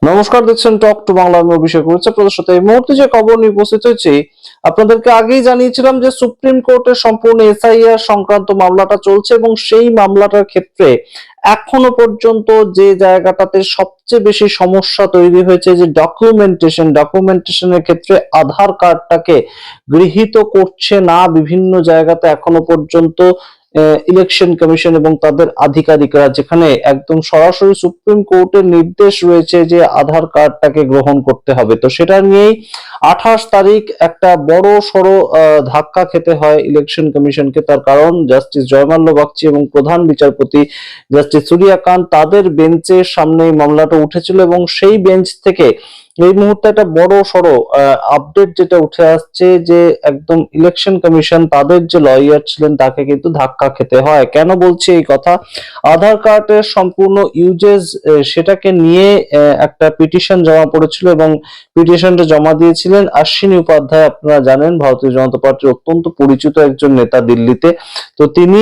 নমস্কার, দেখছেন talk to Bangla. আমি অভিষেক রয়েছে আপনাদের সাথে। এই মুহূর্তে যে খবর নিয়ে উপস্থিত হয়েছি, আপনাদেরকে আগেই জানিয়েছিলাম যে সুপ্রিম কোর্টের সম্পূর্ণ এসআইআর সংক্রান্ত মামলাটা চলছে এবং সেই মামলাটার ক্ষেত্রে এখনো পর্যন্ত যে জায়গাটাতে সবচেয়ে বেশি সমস্যা তৈরি হয়েছে, যে ডকুমেন্টেশনের ক্ষেত্রে আধার কার্ডটাকে গৃহীত করছে না বিভিন্ন জায়গাতে এখনো পর্যন্ত ইলেকশন কমিশন এবং তাদের আধিকারিকরা, যেখানে একদম সরাসরি সুপ্রিম কোর্টের নির্দেশ রয়েছে যে আধার কার্ডটাকে গ্রহণ করতে হবে। তো সেটা নিয়েই 28 তারিখ একটা বড় সড় ধাক্কা খেতে হয় ইলেকশন কমিশনকে। তার কারণ জাস্টিস জয়মাল্য বাগচি এবং প্রধান বিচারপতি জাস্টিস সূর্যকান্ত, তাদের বেঞ্চের সামনে মামলাটা উঠেছিল এবং সেই বেঞ্চ থেকে এই মুহূর্তে একটা বড় সড় আপডেট যেটা উঠে আসছে যে একদম ইলেকশন কমিশন, তাদের যে লয়ার ছিলেন তাকে কিন্তু ধাক্কা খেতে হয়। কেন বলছি এই কথা? আধার কার্ডের সম্পূর্ণ ইউজেস সেটাকে নিয়ে একটা পিটিশন জমা পড়েছিল এবং পিটিশনটা জমা দিয়েছিলেন অশ্বিনী উপাধ্যায়। আপনারা জানেন ভারতীয় জনতা পার্টির অত্যন্ত পরিচিত একজন নেতা দিল্লিতে। তো তিনি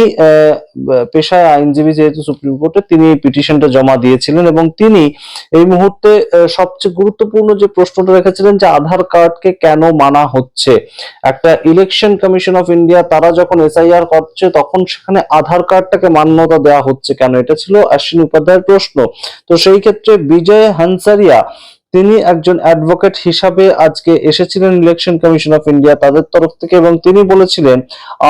পেশায় আইনজীবী, যেহেতু সুপ্রিম কোর্টে তিনি এই পিটিশনটা জমা দিয়েছিলেন এবং তিনি এই মুহূর্তে সবচেয়ে গুরুত্বপূর্ণ যে প্রশ্নটা রেখেছিলেন যে আধার কার্ডকে কেন মানা হচ্ছে। একটা ইলেকশন কমিশন অফ ইন্ডিয়া তারা যখন এসআইআর করছে তখন সেখানে আধার কার্ডটাকে মান্যতা দেওয়া হচ্ছে কেন, এটা ছিল অশ্বিনী উপাধ্যায়ের প্রশ্ন। তো সেই ক্ষেত্রে বিজয় হানসারিয়া, তিনি একজন অ্যাডভোকেট হিসাবে আজকে এসেছিলেন ইলেকশন কমিশন অফ ইন্ডিয়া তাদের তরফ থেকে এবং তিনি বলেছিলেন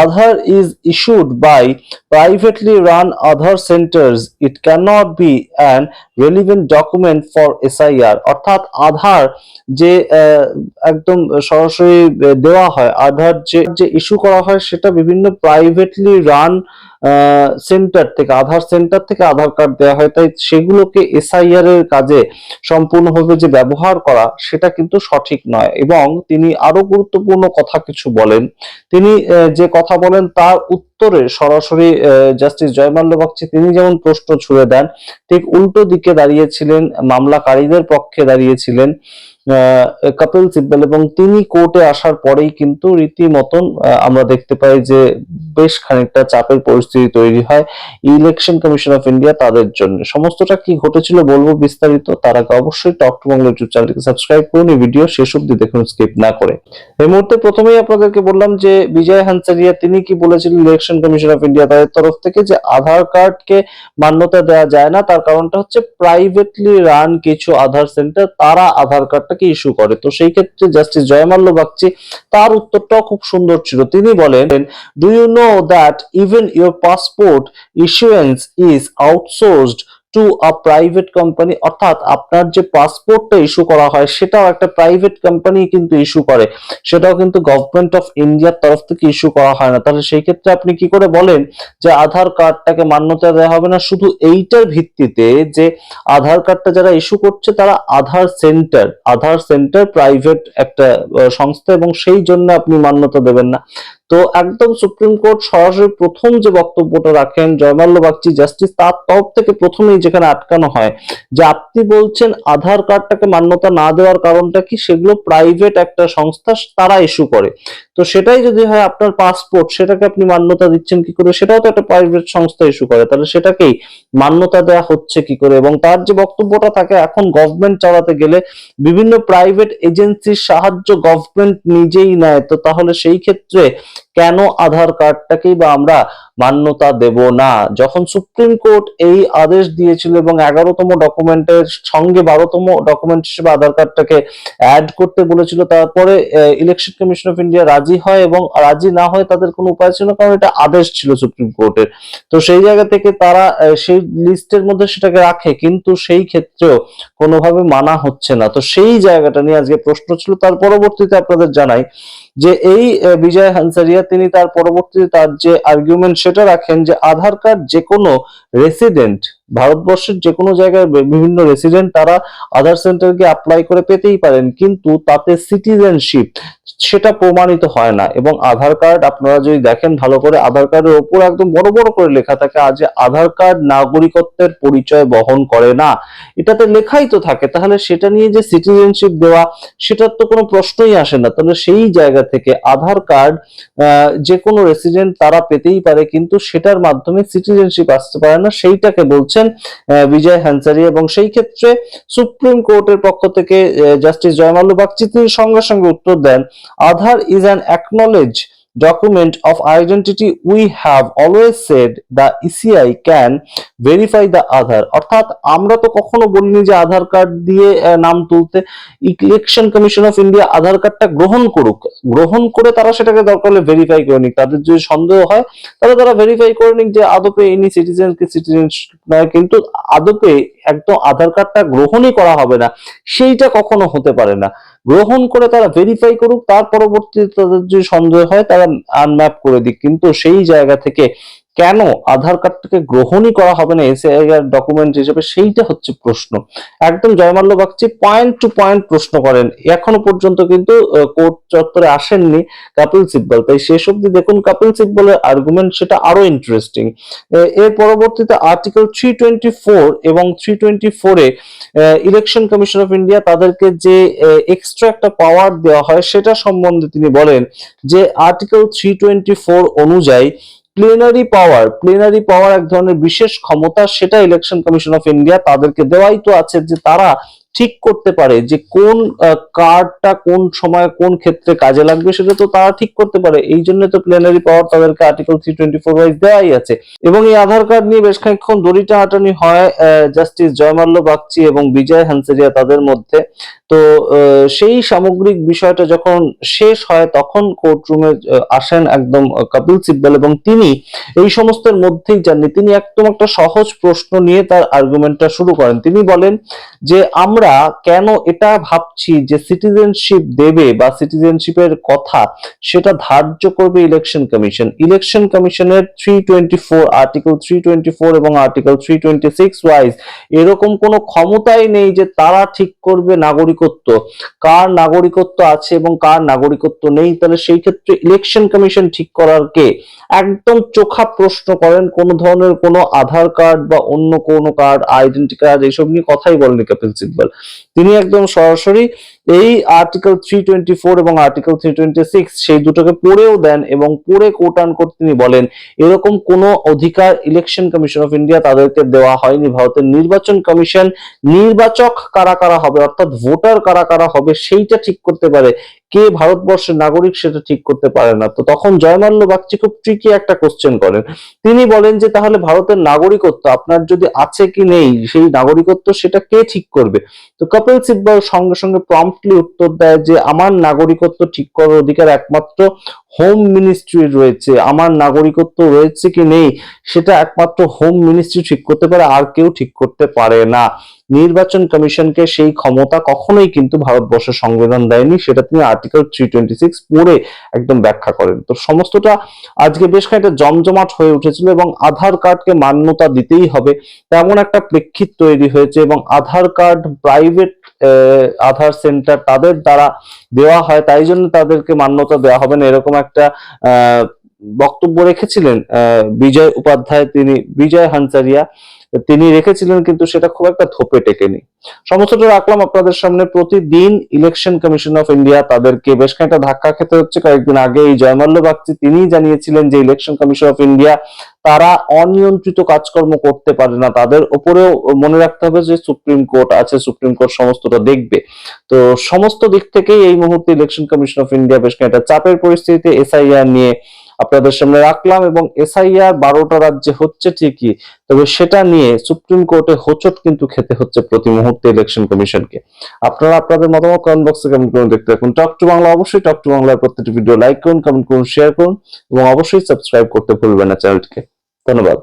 Aadhaar is issued by privately run Aadhaar centers. It cannot be an relevant document for SIR. অর্থাৎ আধার যে একদম সরাসরি দেওয়া হয়, আধার যে ইস্যু করা হয় সেটা বিভিন্ন প্রাইভেটলি রান সেন্টার থেকে, আধার সেন্টার থেকে আধার কার্ড দেওয়া হয়, তাই সেগুলোকে এসআইআর এর কাজে সম্পূর্ণভাবে যে ব্যবহার করা সেটা কিন্তু সঠিক নয়। এবং তিনি আরো গুরুত্বপূর্ণ কথা কিছু বলেন। তিনি যে কথা বলেন তার উত্তরে সরাসরি জাস্টিস জয়মাল্য বাগচি তিনি যেমন প্রশ্ন ছুড়ে দেন, ঠিক উল্টো দিকে দাঁড়িয়েছিলেন, মামলাকারীদের পক্ষে দাঁড়িয়েছিলেন কপিল সিব্বল এবং তিনি কোর্টে আসার পরেই কিন্তু রীতিমতন আমরা দেখতে পাই যে বেশ খানিকটা চাপের পরিস্থিতি তৈরি হয় ইলেকশন কমিশন অফ ইন্ডিয়া তাদের জন্য। সমস্তটা কি ঘটেছিল বলবো বিস্তারিত, তার আগে অবশ্যই টক টু বাংলা ইউটিউব চ্যানেলটিকে সাবস্ক্রাইব করুন, এই ভিডিও শেষ অবধি দেখুন স্কিপ না করে। এই মুহূর্তে প্রথমেই আপনাদেরকে বললাম যে বিজয় হানসারিয়া তিনি কি বলেছিলেন ইলেকশন কমিশন অফ ইন্ডিয়া তাদের তরফ থেকে, যে আধার কার্ডকে মান্যতা দেওয়া যায় না। তার কারণটা হচ্ছে প্রাইভেটলি রান কিছু আধার সেন্টার তারা আধার কার্ডটাকে ইস্যু করে। তো সেই ক্ষেত্রে জাস্টিস জয়মাল্য বাগচি তার উত্তরটাও খুব সুন্দর ছিল। তিনি বলেন, do you know that even your passport issuance is outsourced to a private company. অর্থাৎ আপনার যে পাসপোর্টটা ইস্যু করা হয় সেটাও একটা প্রাইভেট কোম্পানি কিন্তু ইস্যু করে, সেটাও কিন্তু গভর্নমেন্ট অফ ইন্ডিয়ার তরফ থেকে ইস্যু করা হয় না। তাহলে সেই ক্ষেত্রে আপনি কি করে বলেন যে আধার কার্ডটাকে মান্যতা দেওয়া হবে না? শুধু এইটার ভিত্তিতে যে আধার কার্ডটা যারা ইস্যু করছে তারা আধার সেন্টার প্রাইভেট একটা সংস্থা এবং সেই জন্য আপনি মান্যতা দেবেন না। তো একদম সুপ্রিম কোর্ট সরাসরি প্রথম যে বক্তব্যটা রাখেন জয়মাল্য বাগচি জাস্টিস, তার তরফ থেকে প্রথমেই যেখানে আটকানো হয় যে আপনি বলছেন আধার কার্ডটাকে মান্যতা না দেওয়ার কারণটা কি, সেগুলো প্রাইভেট একটা সংস্থা তারা ইস্যু করে। তো সেটাই যদি হয় আপনার পাসপোর্ট, সেটাকে আপনি মান্যতা দিচ্ছেন কি করে? সেটাও তো একটা প্রাইভেট সংস্থা ইস্যু করে, তাহলে সেটাকেই মান্যতা দেওয়া হচ্ছে কি করে? এবং তার যে বক্তব্যটা থাকে, এখন গভর্নমেন্ট চালাতে গেলে বিভিন্ন প্রাইভেট এজেন্সির সাহায্য গভর্নমেন্ট নিজেই নেয়, তো তাহলে সেই ক্ষেত্রে কেন আধার কার্ডটাকেই বা আমরা মান্যতা দেব না? যখন সুপ্রিম কোর্ট এই আদেশ দিয়েছিল এবং 11তম ডকুমেন্টের সঙ্গে 12তম ডকুমেন্ট হিসেবে আধার কার্ডটাকে অ্যাড করতে বলেছিল, তারপরে ইলেকশন কমিশন অফ ইন্ডিয়া রাজি হয় এবং রাজি না হয় তাদের কোনো উপায় ছিল না, কারণ এটা আদেশ ছিল সুপ্রিম কোর্টের। তো সেই জায়গা থেকে তারা সেই লিস্টের মধ্যে সেটাকে রাখে, কিন্তু সেই ক্ষেত্রেও কোনোভাবে মানা হচ্ছে না। তো সেই জায়গাটা নিয়ে আজকে প্রশ্ন ছিল। তার পরবর্তীতে আপনাদের জানাই যে এই বিজয় হানসারিয়া তিনি তার পরবর্তীতে তার যে আর্গুমেন্ট সেটা রাখেন যে আধার কার্ড যে কোনো রেসিডেন্ট, ভারতবর্ষের যে কোনো জায়গায় বিভিন্ন রেসিডেন্ট তারা আধার সেন্টারকে অ্যাপ্লাই করে পেতেই পারেন, কিন্তু তাতে সিটিজেনশিপ সেটা প্রমাণিত হয় না। এবং আধার কার্ড আপনারা যদি দেখেন ভালো করে, আধার কার্ডের ওপর একদম বড় বড় করে লেখা থাকে আজ আধার কার্ড নাগরিকত্বের পরিচয় বহন করে না, এটাতে লেখাই তো থাকে। তাহলে সেটা নিয়ে যে সিটিজেনশিপ দেওয়া সেটার তো কোনো প্রশ্নই আসে না। তাহলে সেই জায়গা থেকে আধার কার্ড যে কোনো রেসিডেন্ট তারা পেতেই পারে, কিন্তু সেটার মাধ্যমে সিটিজেনশিপ আসতে পারে না, সেইটাকে বলছে বলছেন বিজয় হানসারিয়া, এবং সেই ক্ষেত্রে সুপ্রিম কোর্টের পক্ষ থেকে জাস্টিস জয়মাল্য বাগচি তিনি সঙ্গে সঙ্গে উত্তর দেন, Aadhaar is an acknowledge document of identity. We have always said the ECI can verify the Aadhaar. অর্থাৎ আমরা তো কখনো বলিনি যে আধার কার্ড দিয়ে নাম তুলতে। ইলেকশন কমিশন অফ ইন্ডিয়া আধার কার্ডটা গ্রহণ করুক, গ্রহণ করে তারা সেটাকে দরকার হলে ভেরিফাই করে নিক। তাদের যদি সন্দেহ হয় তাহলে তারা ভেরিফাই করে নিক যে আদপে ইনি সিটিজেনকে সিটিজেনশিপ নয়, কিন্তু আদপে একদম আধার কার্ডটা গ্রহণই করা হবে না সেইটা কখনো হতে পারে না। গ্রহণ করে তারা ভেরিফাই করুক, তার পরবর্তীতে তাদের যদি সন্দেহ হয় তারা আনম্যাপ করে দিক, কিন্তু সেই জায়গা থেকে কেন আধার কার্ডটাকে গ্রহণই করা হবে না এসআইআর ডকুমেন্ট হিসেবে, সেইটা হচ্ছে প্রশ্ন। একদম Joymalya Bagchi point to point প্রশ্ন করেন। এখনো পর্যন্ত কিন্তু কোর্ট চত্বরে আসেননি কপিল সিব্বল, তাই শেষ অব্দি দেখুন কপিল সিব্বলের আর্গুমেন্ট, সেটা আরো ইন্টারেস্টিং। এর পরবর্তীতে আর্টিকেল 324 এবং 324 এ ইলেকশন কমিশন অফ ইন্ডিয়া তাদেরকে যে এক্সট্রা একটা পাওয়ার দেওয়া হয় সেটা সম্বন্ধে তিনি বলেন যে আর্টিকেল 324 অনুযায়ী প্লেনারি পাওয়ার এক ধরনের বিশেষ ক্ষমতা, সেটা ইলেকশন কমিশন অফ ইন্ডিয়া তাদেরকে দেওয়াই তো আছে যে তারা ঠিক করতে পারে যে কোন কার্ডটা কোন সময় কোন ক্ষেত্রে কাজে লাগবে, সেটা তো তারা ঠিক করতে পারে। এই জন্য তো প্লেনারি পাওয়ার তাদেরকে আর্টিকেল 324 ওয়াইজ দেওয়াই আছে। এবং এই আধার কার্ড নিয়ে বেশ খানিকক্ষণ দড়ি টানাটানি হয় জাস্টিস জয়মাল্য বাগচি এবং বিজয় হানসারিয়া তাদের মধ্যে। তো সেই সামগ্রিক বিষয়টা যখন শেষ হয় তখন কোর্টরুমে আসেন একদম কপিল সিব্বল, এবং তিনি এই সমস্তের মধ্যেই যাননি, তিনি একদম একটা সহজ প্রশ্ন নিয়ে তার আর্গুমেন্টটা শুরু করেন। তিনি বলেন যে আমরা কেন এটা ভাবছি যে সিটিজেনশিপ দেবে বা সিটিজেনশিপের কথা সেটা ধার্য করবে ইলেকশন কমিশনের 324 আর্টিকেল 324 এবং আর্টিকেল 326 ওয়াইজ এরকম কোনো ক্ষমতাই নেই যে তারা ঠিক করবে নাগরিকত্ব, কার নাগরিকত্ব আছে এবং কার নাগরিকত্ব নেই। তাহলে সেই ক্ষেত্রে ইলেকশন কমিশন ঠিক করার কে? একদম চোখা প্রশ্ন করেন। কোন ধরনের কোনো আধার কার্ড বা অন্য কোনো কার্ড, আইডেন্টি কার্ড, এইসব নিয়ে কথাই বলেনি কপিল সিব্বল। তিনি একদম সরাসরি এই আর্টিকেল 324 এবং আর্টিকেল 326 সেই দুটোকে পড়েও দেন, এবং পড়ে কোট আনকোট তিনি বলেন এরকম কোনো অধিকার ইলেকশন কমিশন অফ ইন্ডিয়া তাদেরকে দেওয়া হয়নি। ভারতের নির্বাচন কমিশন নির্বাচক কারা কারা হবে, অর্থাৎ ভোটার কারা কারা হবে সেইটা ঠিক করতে পারে, কে ভারতবর্ষের নাগরিক সেটা ঠিক করতে পারে না। তো তখন জয়মাল্য বাগচি খুব ট্রিকি একটা কোশ্চেন করেন। তিনি বলেন যে তাহলে ভারতের নাগরিকত্ব আপনার যদি আছে কি নেই, সেই নাগরিকত্ব সেটা কে ঠিক করবে? তো কপিল সিব্বল সঙ্গে সঙ্গে প্রম্পটলি উত্তর দেয় যে আমার নাগরিকত্ব ঠিক করার অধিকার একমাত্র হোম মিনিস্ট্রির রয়েছে, আমার নাগরিকত্ব রয়েছে কি নেই সেটা একমাত্র হোম মিনিস্ট্রি ঠিক করতে পারে, আর কেউ ঠিক করতে পারে না। নির্বাচন কমিশনকে সেই ক্ষমতা কখনোই কিন্তু ভারতবর্ষের সংবিধান দেয়নি, সেটা তিনি আর্টিকেল 326 পড়ে একদম ব্যাখ্যা করেন। তো সমস্তটা আজকে বেশ খানিকটা জমজমাট হয়ে উঠেছিল, এবং আধার কার্ডকে মান্যতা দিতেই হবে তেমন একটা প্রেক্ষিত তৈরি হয়েছে, এবং আধার কার্ড প্রাইভেট আধার সেন্টার তাদের দ্বারা দেওয়া হয়, তাই জন্য তাদেরকে মান্যতা দেওয়া হবে না, এরকম একটা বক্তব্য রেখেছিলেন বিজয় হানসারিয়া তিনি রেখেছিলেন, কিন্তু সেটা খুব একটা ধোপে টেকেনি। সমস্তটা রাখলাম আপনাদের সামনে। প্রতিদিন ইলেকশন কমিশন অফ ইন্ডিয়া তাদেরকে বেশ খানিকটা ধাক্কা খেতে হচ্ছে। কয়েকদিন আগে এই জয়মাল্য বাগচি তিনি জানিয়েছিলেন যে ইলেকশন কমিশন অফ ইন্ডিয়া তারা অনিয়ন্ত্রিত কাজকর্ম করতে পারে না, তাদের উপরেও মনে রাখতে হবে যে সুপ্রিম কোর্ট আছে, সুপ্রিম কোর্ট সমস্তটা দেখবে। তো সমস্ত দিক থেকেই এই মুহূর্তে ইলেকশন কমিশন অফ ইন্ডিয়া বেশ খানিকটা চাপের পরিস্থিতিতে এসআইআর নিয়ে আপনাদের সামনে রাখলাম, এবং এসআইআর 12টা রাজ্যে হচ্ছে ঠিকই, তবে সেটা নিয়ে সুপ্রিম কোর্টে হোঁচট কিন্তু খেতে হচ্ছে প্রতি মুহূর্তে ইলেকশন কমিশনকে। আপনারা আপনাদের মতামত কমেন্ট বক্সে কমেন্ট করুন। দেখতে থাকুন টক টু বাংলা। অবশ্যই টক টু বাংলার প্রত্যেকটি ভিডিও লাইক করুন, কমেন্ট করুন, শেয়ার করুন, এবং অবশ্যই সাবস্ক্রাইব করতে ভুলবেন না চ্যানেলটিকে। ধন্যবাদ।